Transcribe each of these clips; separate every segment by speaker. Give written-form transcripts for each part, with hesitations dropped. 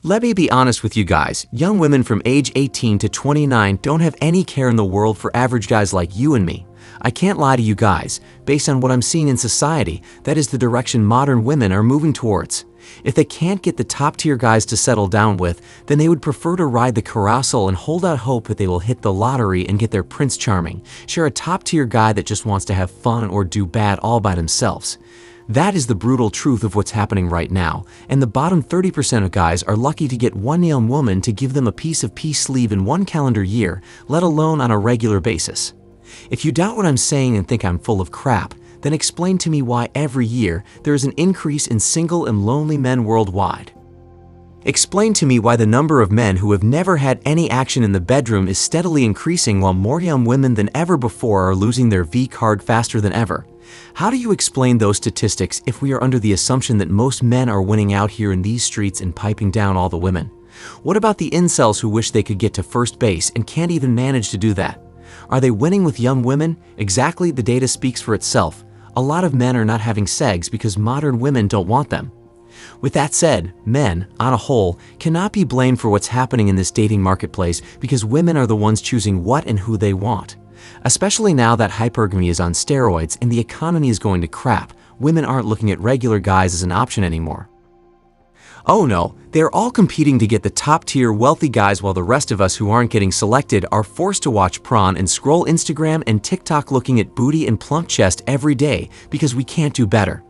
Speaker 1: Let me be honest with you guys, young women from age 18 to 29 don't have any care in the world for average guys like you and me. I can't lie to you guys, based on what I'm seeing in society, that is the direction modern women are moving towards. If they can't get the top-tier guys to settle down with, then they would prefer to ride the carousel and hold out hope that they will hit the lottery and get their Prince Charming, share a top-tier guy that just wants to have fun or do bad all by themselves. That is the brutal truth of what's happening right now, and the bottom 30% of guys are lucky to get one young woman to give them a piece of peace sleeve in one calendar year, let alone on a regular basis. If you doubt what I'm saying and think I'm full of crap, then explain to me why every year there is an increase in single and lonely men worldwide. Explain to me why the number of men who have never had any action in the bedroom is steadily increasing while more young women than ever before are losing their V card faster than ever. How do you explain those statistics if we are under the assumption that most men are winning out here in these streets and piping down all the women? What about the incels who wish they could get to first base and can't even manage to do that? Are they winning with young women? Exactly, the data speaks for itself. A lot of men are not having sex because modern women don't want them. With that said, men, on a whole, cannot be blamed for what's happening in this dating marketplace because women are the ones choosing what and who they want. Especially now that hypergamy is on steroids and the economy is going to crap, women aren't looking at regular guys as an option anymore. Oh no, they are all competing to get the top-tier wealthy guys while the rest of us who aren't getting selected are forced to watch porn and scroll Instagram and TikTok looking at booty and plump chest every day because we can't do better.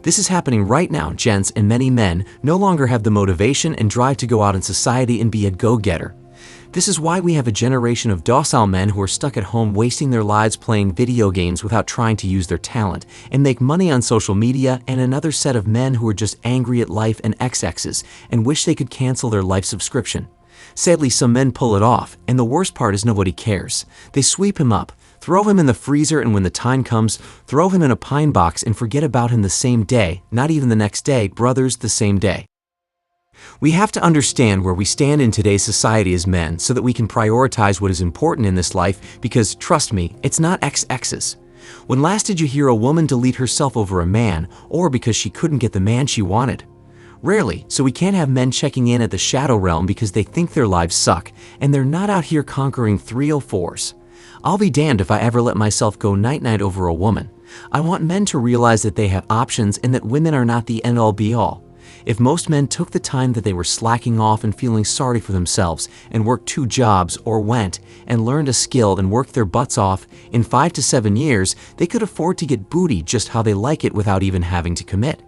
Speaker 1: This is happening right now, gents, and many men no longer have the motivation and drive to go out in society and be a go-getter. This is why we have a generation of docile men who are stuck at home wasting their lives playing video games without trying to use their talent and make money on social media, and another set of men who are just angry at life and exes and wish they could cancel their life subscription. Sadly, some men pull it off, and the worst part is nobody cares. They sweep him up, throw him in the freezer, and when the time comes, throw him in a pine box and forget about him the same day, not even the next day, brothers, the same day. We have to understand where we stand in today's society as men so that we can prioritize what is important in this life because, trust me, it's not exes. When last did you hear a woman delete herself over a man or because she couldn't get the man she wanted? Rarely, so we can't have men checking in at the shadow realm because they think their lives suck and they're not out here conquering 304s. I'll be damned if I ever let myself go night-night over a woman. I want men to realize that they have options and that women are not the end-all be-all. If most men took the time that they were slacking off and feeling sorry for themselves and worked 2 jobs or went and learned a skill and worked their butts off, in 5 to 7 years, they could afford to get booty just how they like it without even having to commit.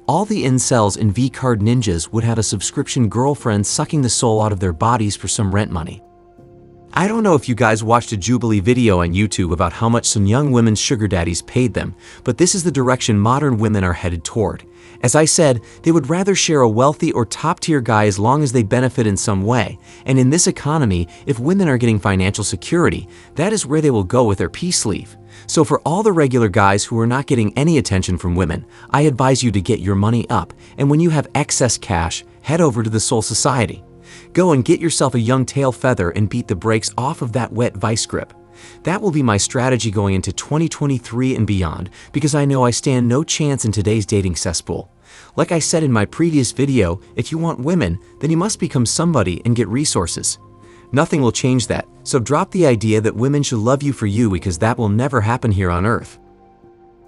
Speaker 1: All the incels and V-card ninjas would have a subscription girlfriend sucking the soul out of their bodies for some rent money. I don't know if you guys watched a Jubilee video on YouTube about how much some young women's sugar daddies paid them, but this is the direction modern women are headed toward. As I said, they would rather share a wealthy or top-tier guy as long as they benefit in some way, and in this economy, if women are getting financial security, that is where they will go with their peace sleeve. So for all the regular guys who are not getting any attention from women, I advise you to get your money up, and when you have excess cash, head over to the Soul Society. Go and get yourself a young tail feather and beat the brakes off of that wet vice grip. That will be my strategy going into 2023 and beyond, because I know I stand no chance in today's dating cesspool. Like I said in my previous video, if you want women, then you must become somebody and get resources. Nothing will change that, so drop the idea that women should love you for you because that will never happen here on Earth.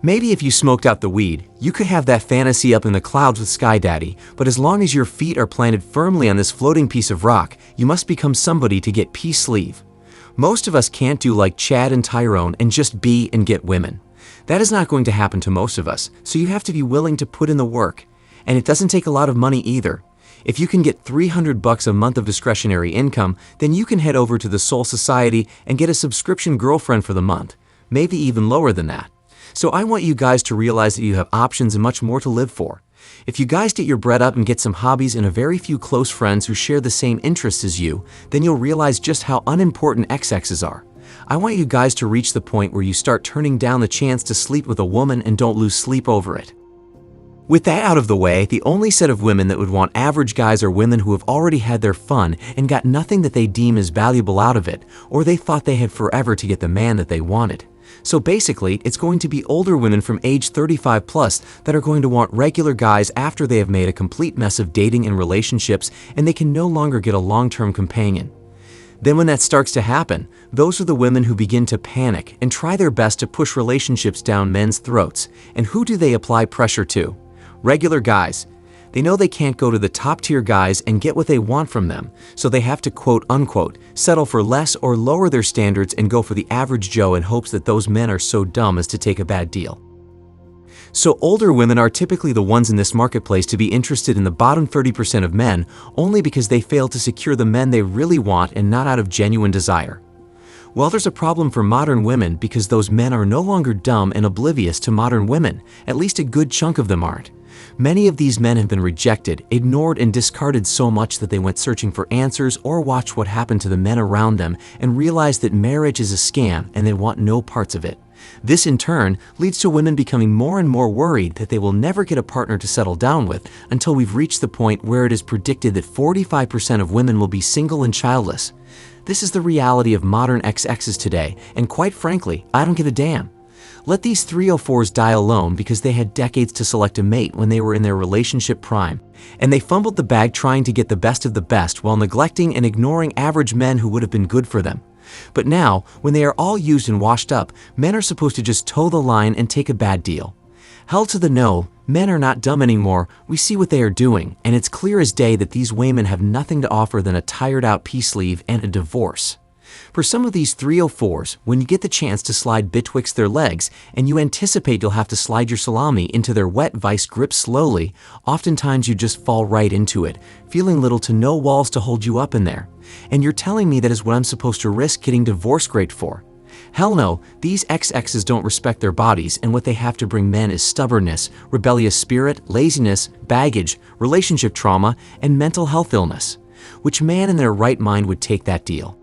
Speaker 1: Maybe if you smoked out the weed, you could have that fantasy up in the clouds with Sky Daddy, but as long as your feet are planted firmly on this floating piece of rock, you must become somebody to get peace sleeve. Most of us can't do like Chad and Tyrone and just be and get women. That is not going to happen to most of us, so you have to be willing to put in the work. And it doesn't take a lot of money either. If you can get $300 a month of discretionary income, then you can head over to the Soul Society and get a subscription girlfriend for the month, maybe even lower than that. So I want you guys to realize that you have options and much more to live for. If you guys get your bread up and get some hobbies and a very few close friends who share the same interests as you, then you'll realize just how unimportant exes are. I want you guys to reach the point where you start turning down the chance to sleep with a woman and don't lose sleep over it. With that out of the way, the only set of women that would want average guys are women who have already had their fun and got nothing that they deem as valuable out of it, or they thought they had forever to get the man that they wanted. So basically, it's going to be older women from age 35 plus that are going to want regular guys after they have made a complete mess of dating and relationships and they can no longer get a long-term companion. Then when that starts to happen, those are the women who begin to panic and try their best to push relationships down men's throats. And who do they apply pressure to? Regular guys. They know they can't go to the top-tier guys and get what they want from them, so they have to quote-unquote settle for less or lower their standards and go for the average Joe in hopes that those men are so dumb as to take a bad deal. So older women are typically the ones in this marketplace to be interested in the bottom 30% of men only because they fail to secure the men they really want and not out of genuine desire. Well, there's a problem for modern women because those men are no longer dumb and oblivious to modern women, at least a good chunk of them aren't. Many of these men have been rejected, ignored, and discarded so much that they went searching for answers or watched what happened to the men around them and realized that marriage is a scam and they want no parts of it. This in turn leads to women becoming more and more worried that they will never get a partner to settle down with until we've reached the point where it is predicted that 45% of women will be single and childless. This is the reality of modern XXs today, and quite frankly, I don't give a damn. Let these 304s die alone because they had decades to select a mate when they were in their relationship prime, and they fumbled the bag trying to get the best of the best while neglecting and ignoring average men who would have been good for them. But now, when they are all used and washed up, men are supposed to just toe the line and take a bad deal. Hell to the no, men are not dumb anymore, we see what they are doing, and it's clear as day that these women have nothing to offer than a tired-out peace leave and a divorce. For some of these 304s, when you get the chance to slide betwixt their legs and you anticipate you'll have to slide your salami into their wet vice grip slowly, oftentimes you just fall right into it, feeling little to no walls to hold you up in there. And you're telling me that is what I'm supposed to risk getting divorce grade for? Hell no, these XXs don't respect their bodies, and what they have to bring men is stubbornness, rebellious spirit, laziness, baggage, relationship trauma, and mental health illness. Which man in their right mind would take that deal?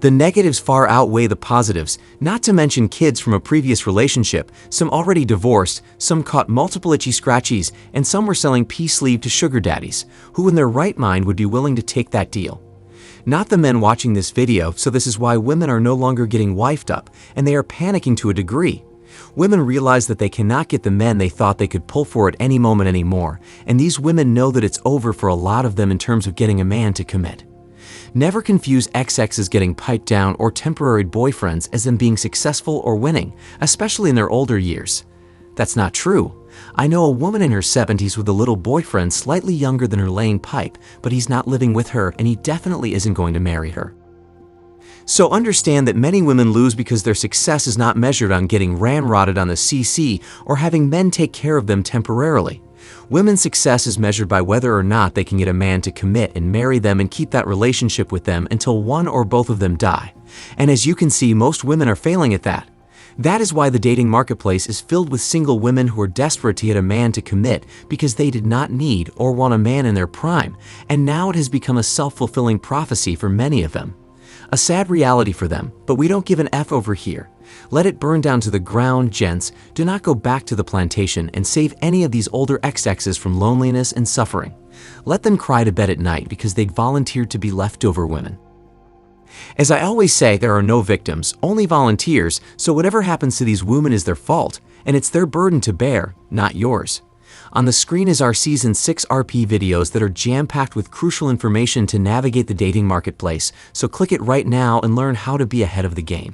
Speaker 1: The negatives far outweigh the positives, not to mention kids from a previous relationship, some already divorced, some caught multiple itchy scratchies, and some were selling peace leave to sugar daddies, who in their right mind would be willing to take that deal. Not the men watching this video, so this is why women are no longer getting wifed up, and they are panicking to a degree. Women realize that they cannot get the men they thought they could pull for at any moment anymore, and these women know that it's over for a lot of them in terms of getting a man to commit. Never confuse XXs getting piped down or temporary boyfriends as them being successful or winning, especially in their older years. That's not true. I know a woman in her 70s with a little boyfriend slightly younger than her laying pipe, but he's not living with her and he definitely isn't going to marry her. So understand that many women lose because their success is not measured on getting ramrodded on the CC or having men take care of them temporarily. Women's success is measured by whether or not they can get a man to commit and marry them and keep that relationship with them until one or both of them die. And as you can see, most women are failing at that. That is why the dating marketplace is filled with single women who are desperate to get a man to commit because they did not need or want a man in their prime, and now it has become a self-fulfilling prophecy for many of them. A sad reality for them, but we don't give an F over here. Let it burn down to the ground, gents. Do not go back to the plantation and save any of these older XXs from loneliness and suffering. Let them cry to bed at night because they'd volunteered to be leftover women. As I always say, there are no victims, only volunteers, so whatever happens to these women is their fault, and it's their burden to bear, not yours. On the screen is our Season 6 RP videos that are jam-packed with crucial information to navigate the dating marketplace, so click it right now and learn how to be ahead of the game.